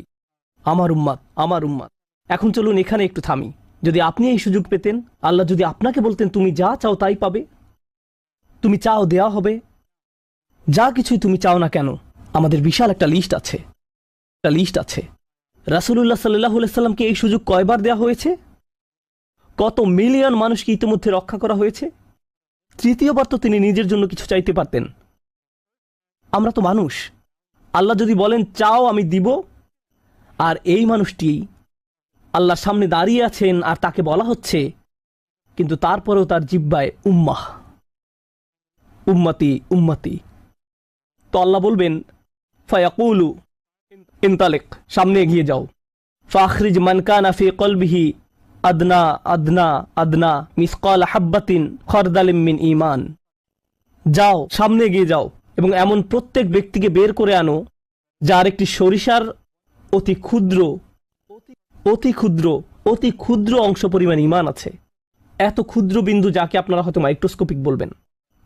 আমার উম্মাত আমার উম্মাত। এখন চলুন এখানে একটু থামি। যদি আপনি এই সুযোগ পেতেন, আল্লাহ যদি আপনাকে বলতেন তুমি যা চাও তাই পাবে, তুমি চাও দেয়া হবে, যা কিছুই তুমি চাও না কেন, আমাদের বিশাল একটা লিস্ট আছে। রাসূলুল্লাহ সাল্লাল্লাহু আলাইহি সাল্লামকে এই সুযোগ কয়বার দেয়া হয়েছে? কত মিলিয়ন মানুষকে ইতিমধ্যে রক্ষা করা হয়েছে। তৃতীয়বার তো তিনি নিজের জন্য কিছু চাইতে পারতেন। আমরা তো মানুষ, আল্লাহ যদি বলেন চাও আমি দিব, আর এই মানুষটি আল্লাহর সামনে দাঁড়িয়ে আছেন আর তাকে বলা হচ্ছে, কিন্তু তারপরেও তার জিহ্বায় উম্মাহ উম্মতি উম্মতি, তো আল্লাহ বলবেন ফায়াকুলু ইনতালিক, সামনে এগিয়ে যাও। ফাখরিজ মান কানা ফি কলবিহি আদনা আদনা আদনা মিসকাল হাব্বাতিন খরদালিম মিন ঈমান, যাও সামনে এগিয়ে যাও এবং এমন প্রত্যেক ব্যক্তিকে বের করে আনো যার একটি সরিষার অতি ক্ষুদ্র অতি ক্ষুদ্র অংশ পরিমাণ ঈমান আছে। এত ক্ষুদ্র বিন্দু যাকে আপনারা হয়তো মাইক্রোস্কোপিক বলবেন,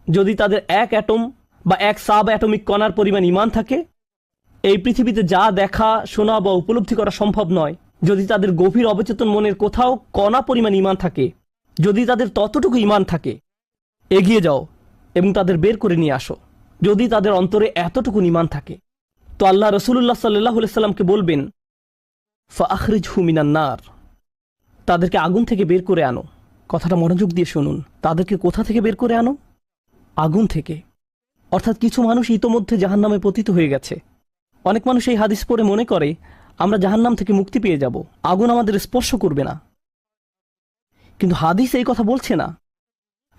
যদি তাদের এক অ্যাটম বা এক সাব অ্যাটমিক কণার পরিমাণ ঈমান থাকে, এই পৃথিবীতে যা দেখা শোনা বা উপলব্ধি করা সম্ভব নয়, যদি তাদের গভীর অবচেতন মনের কোথাও কণা পরিমাণ ঈমান থাকে, যদি তাদের ততটুকু ঈমান থাকে, এগিয়ে যাও এবং তাদের বের করে নিয়ে আসো। যদি তাদের অন্তরে এতটুকু ঈমান থাকে, তো আল্লাহ রাসূলুল্লাহ সাল্লাল্লাহু আলাইহি সাল্লামকে বলবেন ফাআখরিজহু মিনান নার, তাদেরকে আগুন থেকে বের করে আনো। কথাটা মনোযোগ দিয়ে শুনুন, তাদেরকে কোথা থেকে বের করে আনো? আগুন থেকে। অর্থাৎ কিছু মানুষ ইতোমধ্যে জাহান্নামে পতিত হয়ে গেছে। অনেক মানুষ এই হাদিস পড়ে মনে করে আমরা জাহান্নাম থেকে মুক্তি পেয়ে যাব, আগুন আমাদের স্পর্শ করবে না, কিন্তু হাদিস এই কথা বলছে না।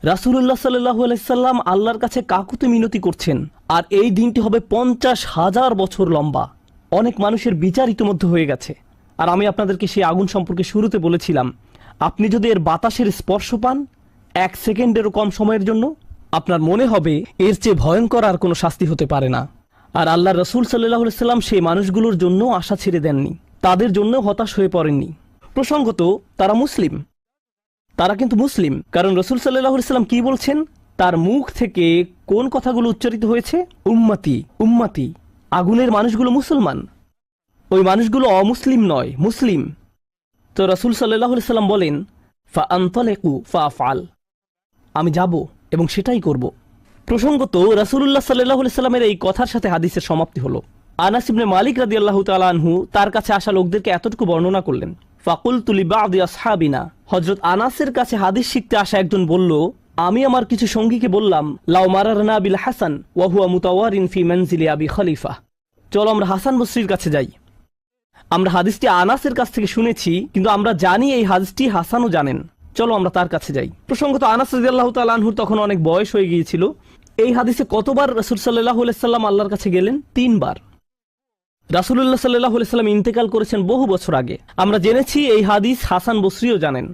রাসূলুল্লাহ সাল্লাল্লাহু আলাইহি সাল্লাম আল্লাহর কাছে কাকুতি মিনতি করছেন, আর এই দিনটি হবে 50,000 বছর লম্বা। অনেক মানুষের বিচার ইতিমধ্যে হয়ে গেছে, আর আমি আপনাদেরকে সেই আগুন সম্পর্কে শুরুতে বলেছিলাম, আপনি যদি এর বাতাসের স্পর্শ পান 1 সেকেন্ডেরও কম সময়ের জন্য, আপনার মনে হবে এর চেয়ে ভয়ঙ্কর আর কোনো শাস্তি হতে পারে না। আর আল্লাহ রাসূল সাল্লাল্লাহু আলাইহি সাল্লাম সেই মানুষগুলোর জন্য আশা ছেড়ে দেননি, তাদের জন্য হতাশ হয়ে পড়েননি। প্রসঙ্গত তারা মুসলিম, তারা কিন্তু মুসলিম, কারণ রাসূল সাল্লাল্লাহু আলাইহি সাল্লাম কি বলছেন, তার মুখ থেকে কোন কথাগুলো উচ্চারিত হয়েছে? উম্মতি উম্মতি। আগুনের মানুষগুলো মুসলমান, ওই মানুষগুলো অমুসলিম নয়, মুসলিম। তো রাসূল সাল্লাল্লাহু আলাইহি সাল্লাম বলেন ফাআনতালিকু ফাআফআল, আমি যাব এবং সেটাই করব। প্রসঙ্গত রাসূলুল্লাহ সাল্লাল্লাহু আলাইহি সাল্লামের এই কথার সাথে হাদিসের সমাপ্তি হলো। আনাস ইবনে মালিক রাদিয়াল্লাহু তাআলা আনহু তার কাছে আসা লোকদেরকে এতটুকু বর্ণনা করলেন। ফাকুলতু লিবাদি আসহাবিনা, হযরত আনাসের কাছে হাদিস শিখতে আসা একজন বলল, আমি আমার কিছু সঙ্গীকে বললাম, লাউ মারারনা বিল হাসান ওয়া হুয়া মুতাওয়ারিন ফি মানজিলি আবি খলিফা, চলো আমরা হাসান বসরির কাছে যাই। আমরা হাদিসটি আনাসের কাছ থেকে শুনেছি, কিন্তু আমরা জানি এই হাদিসটি হাসানও জানেন, চলো আমরা তার কাছে যাই। প্রসঙ্গত আনাস রাদিয়াল্লাহু তাআলা আনহুর তখন অনেক বয়স হয়ে গিয়েছিল, এই হাদিসে কতবার রাসূল সাল্লাল্লাহু আলাইহি সাল্লাম আল্লাহর কাছে গেলেন? 3 বার। রাসূলুল্লাহ সাল্লাল্লাহু আলাইহি সাল্লাম ইন্তেকাল করেছেন বহু বছর আগে। আমরা জেনেছি এই হাদিস হাসান বসরিও জানেন।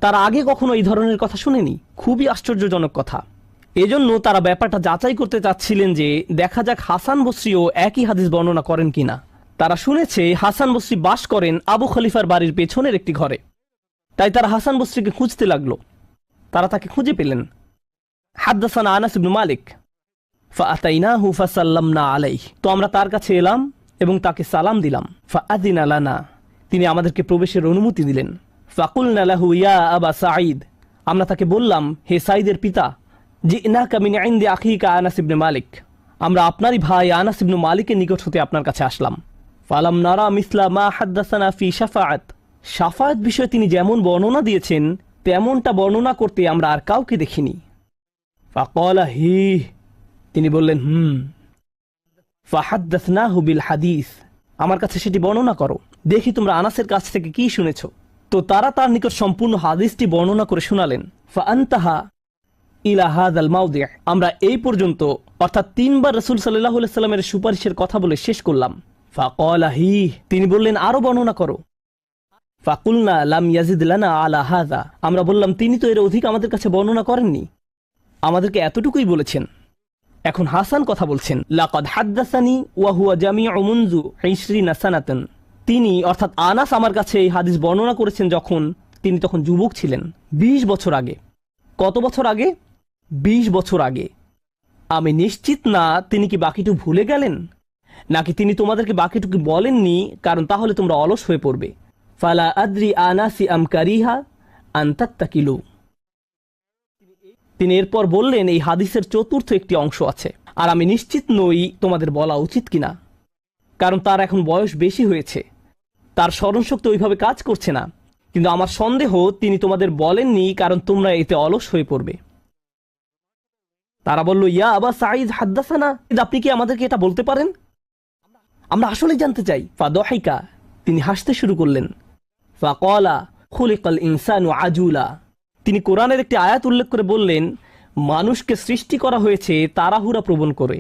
তারা আগে কখনো এই ধরনের কথা শুনেনি। খুবই আশ্চর্যজনক কথা। এজন্য তারা ব্যাপারটা যাচাই করতে চাচ্ছিলেন যে দেখা যাক হাসান বসরিও একই হাদিস বর্ণনা করেন কিনা। তারা শুনেছে হাসান বসরি বাস করেন আবু খলিফার বাড়ির পেছনের একটি ঘরে। তাই তারা হাসান বসরিকে খুঁজতে লাগলো। তারা তাকে খুঁজে পেলেন। হাদ্দাসানা আনাস ইবনে মালিক ফাআতাইনাহু ফাসাল্লামনা আলাইহি। তো আমরা তার কাছে এলাম এবং তাকে সালাম দিলাম। ফাআযিনা লানা, তিনি আমাদেরকে প্রবেশের অনুমতি দিলেন। ফাকুলনা লাহু ইয়া আবা সাঈদ, আমরা তাকে বললাম, হে সাঈদের পিতা, জিনাকা মিন ইনদি আখিকা আনাস ইবনে মালিক, আমরা আপনারই ভাই আনাস ইবনে মালিকের নিকট হতে আপনার কাছে আসলাম। ফালাম নারা মিসলা মা হাদ্দাসানা ফি শাফাআত, শাফাআত বিষয়ে তিনি যেমন বর্ণনা দিয়েছেন তেমনটা বর্ণনা করতে আমরা আর কাউকে দেখিনি। ফাকালা হি, তিনি বললেন ফাহাদ্দাসনাহু বিল হাদিস, আমার কাছে সেটি বর্ণনা করো, দেখি তোমরা আনাসের কাছ থেকে কি শুনেছো। তো তারা তার নিকট সম্পূর্ণ হাদিসটি বর্ণনা করে শোনালেন। ফাআনতাহা ইলা হাযাল মাওদি', আমরা এই পর্যন্ত অর্থাৎ 3 বার রাসূল সাল্লাল্লাহু আলাইহি সাল্লামের সুপারিশের কথা বলে শেষ করলাম। ফাকালা হি, তিনি বললেন আরো বর্ণনা করো। ফাকুলনা লাম ইয়াজিদ লানা আলা হাযা, আমরা বললাম তিনি তো এর অধিক আমাদের কাছে বর্ণনা করেননি, আমাদেরকে এতটুকুই বলেছেন। এখন হাসান কথা বলছেন, লাকাদ হাদ্দাসানি ওয়া হুয়া জামিউ মুনযু 20 সানাতান, তিনি অর্থাৎ আনাস আমার কাছে এই হাদিস বর্ণনা করেছেন যখন তিনি তখন যুবক ছিলেন, 20 বছর আগে। কত বছর আগে? 20 বছর আগে। আমি নিশ্চিত না তিনি কি বাকিটুকু ভুলে গেলেন, নাকি তিনি তোমাদেরকে বাকিটুকু বলেননি কারণ তাহলে তোমরা অলস হয়ে পড়বে। ফালা আদ্রি আনাসি আম কারিহা আন তাত্তাকিলু, তিনি এরপর বললেন এই হাদিসের চতুর্থ একটি অংশ আছে, আর আমি নিশ্চিত নই তোমাদের বলা উচিত কিনা, কারণ তার এখন বয়স বেশি হয়েছে, তার স্মরণশক্তি ওইভাবে কাজ করছে না। কিন্তু আমার সন্দেহ তিনি তোমাদের বলেননি কারণ তোমরা এতে অলস হয়ে পড়বে। তারা বলল, ইয়া আবা সাঈদ হাদ্দাসানা, আপনি কি আমাদেরকে এটা বলতে পারেন? আমরা আসলেই জানতে চাই। ফাদহিকা, তিনি হাসতে শুরু করলেন। ফাকালা খুলিকাল ইনসানু আজুলা, তিনি কোরআনের একটি আয়াত উল্লেখ করে বললেন, মানুষকে সৃষ্টি করা হয়েছে তাড়াহুড়া প্রবণ করে।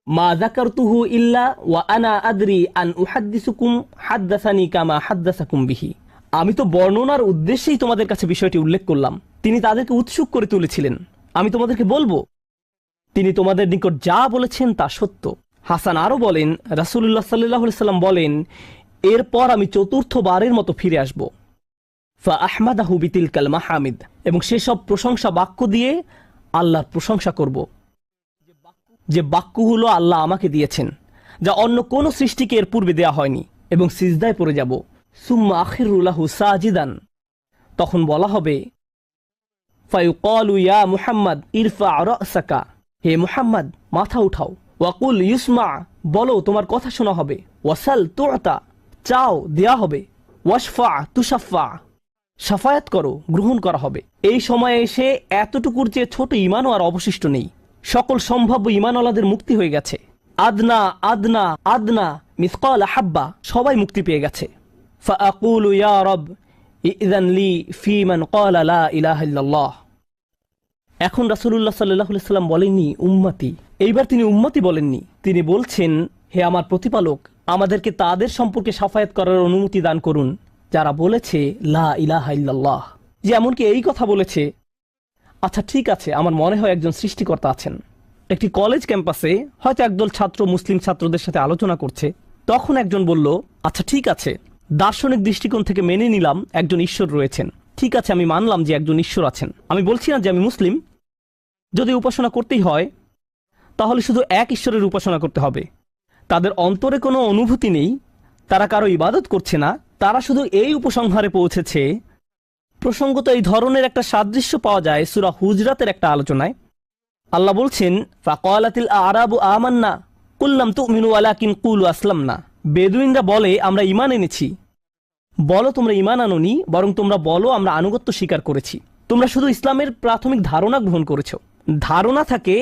মা যাকারতুহু ইল্লা ওয়া আনা আদরি আন উহাদ্দিসুকুম হাদ্দাসানি কামা হাদ্দাসাকুম বিহি, আমি তো বর্ণনার উদ্দেশ্যেই তোমাদের কাছে বিষয়টি উল্লেখ করলাম। তিনি তাদেরকে উৎসুক করে তুলেছিলেন, আমি তোমাদেরকে বলবো তিনি তোমাদের নিকট যা বলেছেন তা সত্য। হাসান আরো বলেন, রাসূলুল্লাহ সাল্লাল্লাহু আলাইহি সাল্লাম বলেন, এরপর আমি চতুর্থবারের মতো ফিরে আসব। ফা আহমাদাহু বিতিলকাল মাহামিদ, এবং সেসব প্রশংসা বাক্য দিয়ে আল্লাহর প্রশংসা করব, যে বাক্যগুলো আল্লাহ আমাকে দিয়েছেন, যা অন্য কোন সৃষ্টিকে এর পূর্বে দেয়া হয়নি, এবং সিজদায় পড়ে যাব। সুম্মা আখিরু লাহু সাজিদান, তখন বলা হবে, ফায়ুকালু ইয়া মুহাম্মদ ইরফা রাসাকা, হে মুহাম্মদ মাথা উঠাও। ওয়াকুল ইউসমা, বলো তোমার কথা শোনা হবে। ওয়াসাল তুআতা, চাও দেয়া হবে। ওয়াশফা তুশাফা, শাফায়াত করো গ্রহণ করা হবে। এই সময়ে এসে এতটুকুর চেয়ে ছোট ঈমানও আর অবশিষ্ট নেই। সকল সম্ভাব্য ঈমানওয়ালাদের মুক্তি হয়ে গেছে। আদনা আদনা আদনা মিসকাল হাব্বা, সবাই মুক্তি পেয়ে গেছে। ফাআকুলু ইয়া রব ইযান লি ফি মান ক্বালা লা ইলাহা ইল্লাল্লাহ। এখন রাসূলুল্লাহ সাল্লাল্লাহু আলাইহি সাল্লাম বলেননি উম্মতি, এইবার তিনি উম্মতি বলেননি, তিনি বলছেন, হে আমার প্রতিপালক, আমাদেরকে তাদের সম্পর্কে শাফায়াত করার অনুমতি দান করুন যারা বলেছে লা ইলাহা ইল্লাল্লাহ। যে এমনকি এই কথা বলেছে, আচ্ছা ঠিক আছে, আমার মনে হয় একজন সৃষ্টিকর্তা আছেন। একটি কলেজ ক্যাম্পাসে হয়তো একদল ছাত্র মুসলিম ছাত্রদের সাথে আলোচনা করছে, তখন একজন বলল, আচ্ছা ঠিক আছে, দার্শনিক দৃষ্টিকোণ থেকে মেনে নিলাম একজন ঈশ্বর রয়েছেন, ঠিক আছে আমি মানলাম যে একজন ঈশ্বর আছেন। আমি বলছি না যে আমি মুসলিম, যদি উপাসনা করতেই হয় তাহলে শুধু এক ঈশ্বরের উপাসনা করতে হবে। তাদের অন্তরে কোনো অনুভূতি নেই, তারা কারো ইবাদত করছে না, তারা শুধু এই উপসংহারে পৌঁছেছে। প্রসঙ্গত এই ধরনের একটা সাদৃশ্য পাওয়া যায় সূরা হুজরাতের একটা আলোচনায়। আল্লাহ বলছেন, ফাকালাতিল আরাবু আমান্না কুল লাম তুমিনু ওয়ালাকিন কুলু আসলামনা, বেদুইনরা বলে আমরা ঈমান এনেছি, বলো তোমরা ঈমান আনোনি, বরং তোমরা বলো আমরা আনুগত্য স্বীকার করেছি। তোমরা শুধু ইসলামের প্রাথমিক ধারণা গ্রহণ করেছো। ধারণা থাকে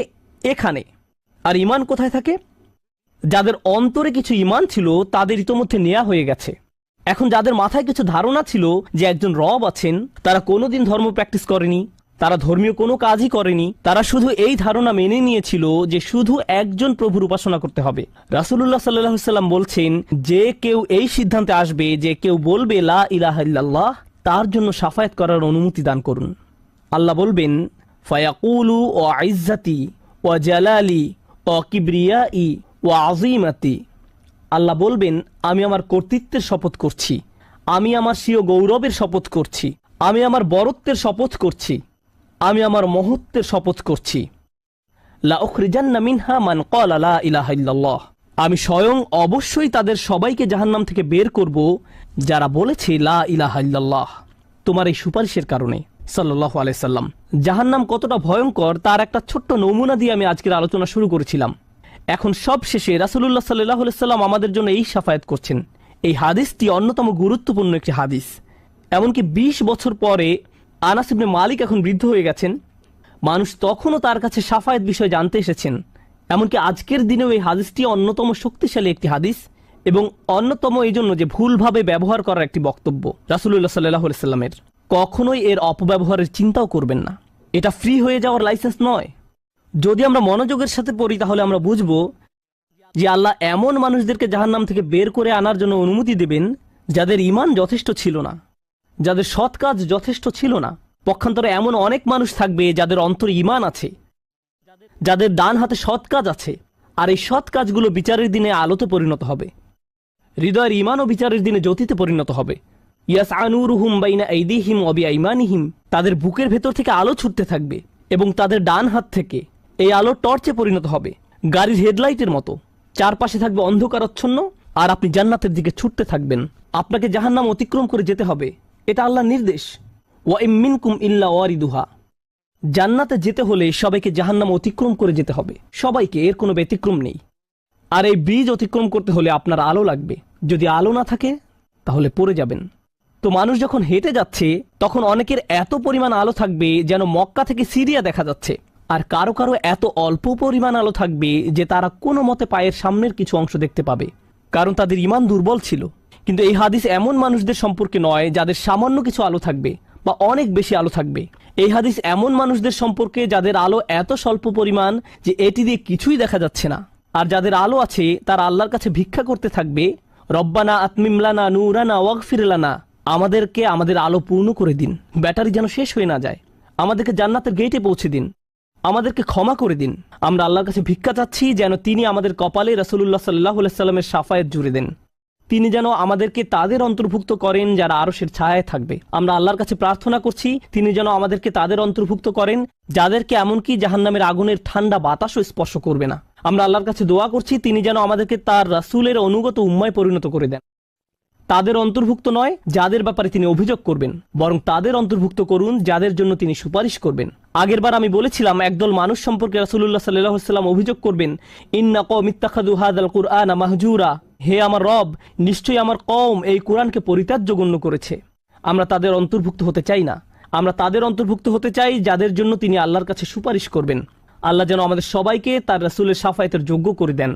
এখানে, আর ঈমান কোথায় থাকে? যাদের অন্তরে কিছু ঈমান ছিল তাদের ইতোমধ্যে নেওয়া হয়ে গেছে। এখন যাদের মাথায় কিছু ধারণা ছিল যে একজন রব আছেন, তারা কোনোদিন ধর্ম প্র্যাকটিস করেনি, তারা ধর্মীয় কোনো কাজই করেনি, তারা শুধু এই ধারণা মেনে নিয়েছিল যে শুধু একজন প্রভুর উপাসনা করতে হবে। রাসূলুল্লাহ সাল্লাল্লাহু আলাইহি ওয়াসাল্লাম বলছেন, যে কেউ এই সিদ্ধান্তে আসবে যে কেউ বলবে লা ইলাহা ইল্লাল্লাহ, তার জন্য শাফায়াত করার অনুমতি দান করুন। আল্লাহ বলবেন, ফায়াকুলু ও ইজ্জতি ও জালালি ও কিবরিয়াই ও আযীমাতি। আল্লাহ বলবেন, আমি আমার কর্তৃত্বের শপথ করছি, আমি আমার স্বীয় গৌরবের শপথ করছি, আমি আমার বরত্বের শপথ করছি, আমি আমার মহত্বের শপথ করছি। লা উখরিজান্না মিনহা মান ক্বালা লা ইলাহা ইল্লাল্লাহ। আমি স্বয়ং অবশ্যই তাদের সবাইকে জাহান্নাম থেকে বের করব যারা বলেছে লা ইলাহা ইল্লাল্লাহ, তোমার এই সুপারিশের কারণে। সাল্লাল্লাহু আলাইহি সাল্লাম। জাহান্নাম কতটা ভয়ঙ্কর তার একটা ছোট্ট নমুনা দিয়ে আমি আজকের আলোচনা শুরু করেছিলাম। এখন সব শেষে রাসূলুল্লাহ সাল্লাল্লাহু আলাইহি সাল্লাম আমাদের জন্য এই শাফায়াত করছেন। এই হাদিসটি অন্যতম গুরুত্বপূর্ণ একটি হাদিস। এমনকি 20 বছর পরে আনাস ইবনে মালিক এখন বৃদ্ধ হয়ে গেছেন, মানুষ তখনও তার কাছে শাফায়াত বিষয়ে জানতে এসেছেন। এমনকি আজকের দিনেও এই হাদিসটি অন্যতম শক্তিশালী একটি হাদিস, এবং অন্যতম এই জন্য যে ভুলভাবে ব্যবহার করার একটি বক্তব্য রাসূলুল্লাহ সাল্লাল্লাহু আলাইহি সাল্লামের। কখনোই এর অপব্যবহারের চিন্তাও করবেন না। এটা ফ্রি হয়ে যাওয়ার লাইসেন্স নয়। যদি আমরা মনোযোগের সাথে পড়ি তাহলে আমরা বুঝব যে আল্লাহ এমন মানুষদেরকে জাহান্নাম থেকে বের করে আনার জন্য অনুমতি দেবেন যাদের ঈমান যথেষ্ট ছিল না, যাদের সৎ কাজ যথেষ্ট ছিল না। পক্ষান্তরে এমন অনেক মানুষ থাকবে যাদের অন্তরে ঈমান আছে, যাদের ডান হাতে সৎ কাজ আছে, আর এই সৎ কাজগুলো বিচারের দিনে আলোতে পরিণত হবে। হৃদয়ের ঈমান ও বিচারের দিনে জ্যোতিতে পরিণত হবে। ইয়াসআ নূরুহুম বাইনা আইদিহিম ওয়া বিআইমানিহিম। তাদের বুকের ভেতর থেকে আলো ছুটতে থাকবে এবং তাদের ডান হাত থেকে এই আলো টর্চে পরিণত হবে, গাড়ির হেডলাইটের মতো। চারপাশে থাকবে অন্ধকারাচ্ছন্ন, আর আপনি জান্নাতের দিকে ছুটতে থাকবেন। আপনাকে জাহান্নাম অতিক্রম করে যেতে হবে, এটা আল্লাহর নির্দেশ। ওয়া ইম মিনকুম ইল্লা ওয়ারিদুহা। জান্নাতে যেতে হলে সবাইকে জাহান্নাম অতিক্রম করে যেতে হবে, সবাইকে, এর কোনো ব্যতিক্রম নেই। আর এই ব্রিজ অতিক্রম করতে হলে আপনার আলো লাগবে। যদি আলো না থাকে তাহলে পড়ে যাবেন। তো মানুষ যখন হেঁটে যাচ্ছে তখন অনেকের এত পরিমাণ আলো থাকবে যেন মক্কা থেকে সিরিয়া দেখা যাচ্ছে, আর কারো কারো এত অল্প পরিমাণ আলো থাকবে যে তারা কোনো মতে পায়ের সামনের কিছু অংশ দেখতে পাবে, কারণ তাদের ঈমান দুর্বল ছিল। কিন্তু এই হাদিস এমন মানুষদের সম্পর্কে নয় যাদের সামান্য কিছু আলো থাকবে বা অনেক বেশি আলো থাকবে। এই হাদিস এমন মানুষদের সম্পর্কে যাদের আলো এত স্বল্প পরিমাণ যে এটি দিয়ে কিছুই দেখা যাচ্ছে না। আর যাদের আলো আছে তারা আল্লাহর কাছে ভিক্ষা করতে থাকবে, রব্বানা আতমিম লানা নূরানা ওয়াগফির লানা। আমাদেরকে আমাদের আলো পূর্ণ করে দিন, ব্যাটারি যেন শেষ হয়ে না যায়। আমাদেরকে জান্নাতের গেটে পৌঁছে দিন, আমাদেরকে ক্ষমা করে দিন। আমরা আল্লাহর কাছে ভিক্ষা চাচ্ছি যেন তিনি আমাদের কপালে রাসূলুল্লাহ সাল্লাল্লাহু আলাইহি সাল্লামের শাফায়াত জুড়ে দেন। তিনি যেন আমাদেরকে তাদের অন্তর্ভুক্ত করেন যারা আরশের ছায়ায় থাকবে। আমরা আল্লাহর কাছে প্রার্থনা করছি তিনি যেন আমাদেরকে তাদের অন্তর্ভুক্ত করেন যাদেরকে এমনকি জাহান্নামের আগুনের ঠান্ডা বাতাসও স্পর্শ করবে না। আমরা আল্লাহর কাছে দোয়া করছি তিনি যেন আমাদেরকে তার রাসূলের অনুগত উম্মায় পরিণত করে দেন। তাদের অন্তর্ভুক্ত নয় যাদের ব্যাপারে তিনি অভিযোগ করবেন, বরং তাদের অন্তর্ভুক্ত করুন যাদের জন্য তিনি সুপারিশ করবেন। আগেরবার আমি বলেছিলাম একদল মানুষ সম্পর্কে রাসূলুল্লাহ সাল্লাল্লাহু আলাইহি ওয়াসাল্লাম অভিযোগ করবেন, ইন্না কওমি ইত্তাখাযু হাযাল কুরআনা মাহজুরা। হে আমার রব, নিশ্চয়ই আমার কওম এই কোরআনকে পরিত্যাজ্য গণ্য করেছে। আমরা তাদের অন্তর্ভুক্ত হতে চাই না। আমরা তাদের অন্তর্ভুক্ত হতে চাই যাদের জন্য তিনি আল্লাহর কাছে সুপারিশ করবেন। আল্লাহ যেন আমাদের সবাইকে তার রাসূলের শাফায়াতের যোগ্য করে দেন।